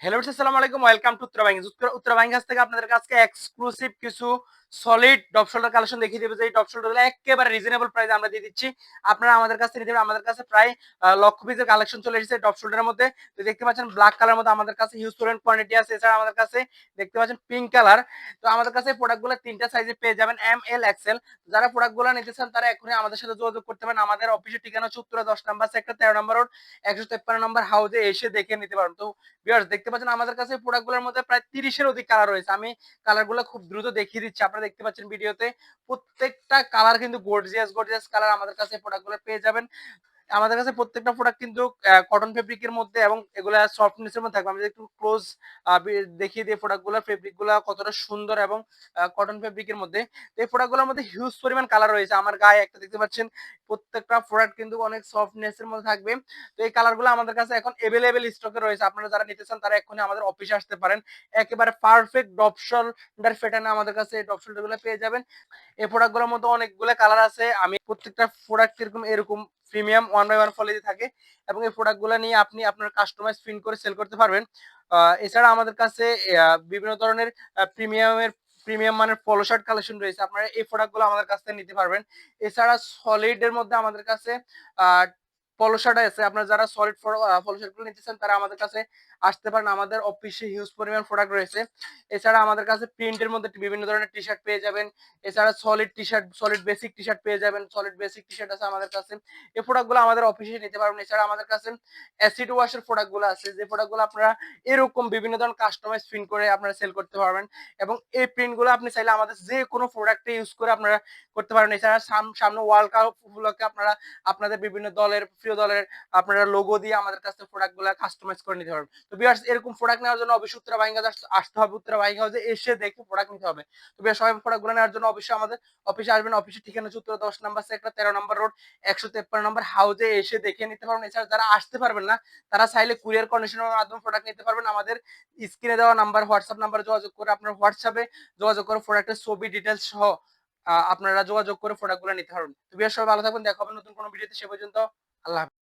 Hello আসসালামু আলাইকুম, welcome to Uttara buying. Uttara buying কাছ থেকে আপনাদের কাছে এক্সক্লুসিভ কিছু সলিড ডপ শোল্ডার কালেকশন দেখিয়ে দেবো, যে এই ডপ শোল্ডার গুলো একেবারে রিজনেবল প্রাইসে আমরা দিয়ে দিচ্ছি। আপনারা আমাদের কাছে নিতে পারেন। আমাদের কাছে প্রায় লক্ষ পিসের কালেকশন চলে এসেছে ডপ শোল্ডারের মধ্যে। তো দেখতে পাচ্ছেন ব্ল্যাক কালার মধ্যে আমাদের কাছে হিউজ পরিমাণ কোয়ান্টিটি আছে। এছাড়া আমাদের কাছে দেখতে পাচ্ছেন পিঙ্ক কালার। তো আমাদের কাছে প্রোডাক্টগুলো তিনটা সাইজে পেয়ে যাবেন, এম এল এক্সেল। যারা প্রোডাক্টগুলো নিতে চান তারা এখনই আমাদের সাথে যোগাযোগ করতে পারেন। আমাদের অফিসের ঠিকানা হচ্ছে উত্তরা 10 নাম্বার সেক্টর 13 নম্বর রোড 153 নম্বর হাউসে এসে দেখে নিতে পারেন। তো ভিউয়ার্স দেখতে পাচ্ছেন আমাদের কাছে প্রোডাক্টগুলোর মধ্যে প্রায় 30 এর অধিক কালার রয়েছে। আমি কালারগুলো খুব দ্রুত দেখিয়ে দিচ্ছি। আপনারা দেখতে পাচ্ছেন ভিডিওতে প্রত্যেকটা কালার কিন্তু গর্জিয়াস গর্জিয়াস কালার আমাদের কাছে প্রোডাক্টগুলো পেয়ে যাবেন। আমাদের কাছে প্রত্যেকটা প্রোডাক্ট কিন্তু কটন ফেব্রিকের মধ্যে এবং এগুলা সফটনেস এর মধ্যে থাকবে। আমি যদি একটু ক্লোজ দেখিয়ে দিই প্রোডাক্টগুলো, ফেব্রিকগুলা কতটা সুন্দর এবং কটন ফেব্রিকের মধ্যে। তো এই প্রোডাক্টগুলোর মধ্যে হিউজ পরিমাণ কালার রয়েছে। আমার গায়ে একটা দেখতে পাচ্ছেন, প্রত্যেকটা প্রোডাক্ট কিন্তু অনেক সফটনেস এর মধ্যে থাকবে। তো এই কালারগুলো আমাদের কাছে এখন এভেইলেবল স্টকে রয়েছে। আপনারা যারা নিতে চান তারা এখনই আমাদের অফিসে আসতে পারেন। একেবারে পারফেক্ট ডপ শোল্ডার প্যাটার্নে আমাদের কাছে এই ডপ শোল্ডার গুলো পেয়ে যাবেন। এই প্রোডাক্ট গুলোর মধ্যে অনেকগুলো কালার আছে। আমি প্রত্যেকটা প্রোডাক্ট এরকম এরকম প্রিমিয়াম 1 বাই 1 কোয়ালিটি থাকে এবং এই প্রোডাক্ট গুলো নিয়ে আপনি আপনার কাস্টমাইজ প্রিন্ট করে সেল করতে পারবেন। এছাড়া আমাদের কাছে বিভিন্ন ধরনের প্রিমিয়াম মানের পলো শার্ট কালেকশন রয়েছে। আপনারা এই প্রোডাক্ট গুলো আমাদের কাছ থেকে নিতে পারবেন। এছাড়া সলিড এর মধ্যে আমাদের কাছে আহ পলো শার্ট আছে। আপনারা যারা সলিড পলো শার্ট গুলো নিতে চান তারা আমাদের কাছে আসতে পারেন। আমাদের অফিসে হিউজ পরিমাণ প্রোডাক্ট রয়েছে। এছাড়া আমাদের কাছে প্রিন্টের মধ্যে বিভিন্ন ধরনের টি শার্ট পেয়ে যাবেন। এছাড়া solid T shirt, solid basic T shirt পেয়ে যাবেন। সলিড বেসিক টি শার্ট আছে আমাদের কাছে। এই প্রোডাক্ট গুলো আমাদের অফিসে নিতে পারবেন। এছাড়া আমাদের কাছে অ্যাসিড ওয়াশের প্রোডাক্ট গুলো আছে, যে প্রোডাক্ট গুলো আপনারা এরকম বিভিন্ন ধরনের কাস্টমাইজ প্রিন্ট করে আপনারা সেল করতে পারবেন এবং এই প্রিন্ট গুলো আপনি চাইলে আমাদের যে কোনো প্রোডাক্টে ইউজ করে আপনারা করতে পারবেন। এছাড়া সামনে ওয়ার্ল্ড কাপ উপলক্ষে আপনারা আপনাদের বিভিন্ন দলের প্রিয় দলের আপনারা লোগো দিয়ে আমাদের কাছ থেকে প্রোডাক্ট গুলো কাস্টমাইজ করে নিতে পারবেন। তো ভিউয়ার্স এরকম প্রোডাক্ট নেওয়ার জন্য অবশ্যই উত্তরা বাইং হাউসে আসতে হবে। উত্তরা বাইং হাউসে এসে দেখে প্রোডাক্ট নিতে হবে। তো ভিউয়ার্স সবাই প্রোডাক্ট গুলো নেওয়ার জন্য অবশ্যই আমাদের অফিসে আসবেন। অফিসের ঠিকানা হচ্ছে উত্তরা 10 নাম্বার সেক্টর 13 নম্বর রোড 153 নম্বর হাউসে এসে দেখে নিতে পারবেন। এছাড়া যারা আসতে পারবেন না তারা চাইলে কুরিয়ার কন্ডিশনের মাধ্যমে প্রোডাক্ট নিতে পারবেন। আমাদের স্ক্রিনে দেওয়া নাম্বার হোয়াটসঅ্যাপ নাম্বারে যোগাযোগ করে আপনার হোয়াটসঅ্যাপে যোগাযোগ করে প্রোডাক্টের ছবি ডিটেইলস সহ আপনারা যোগাযোগ করে প্রোডাক্ট গুলো নিতে পারবেন। তো ভিউয়ার্স সবাই ভালো থাকবেন। দেখা হবে নতুন কোনো ভিডিওতে। সে পর্যন্ত আল্লাহ হাফেজ।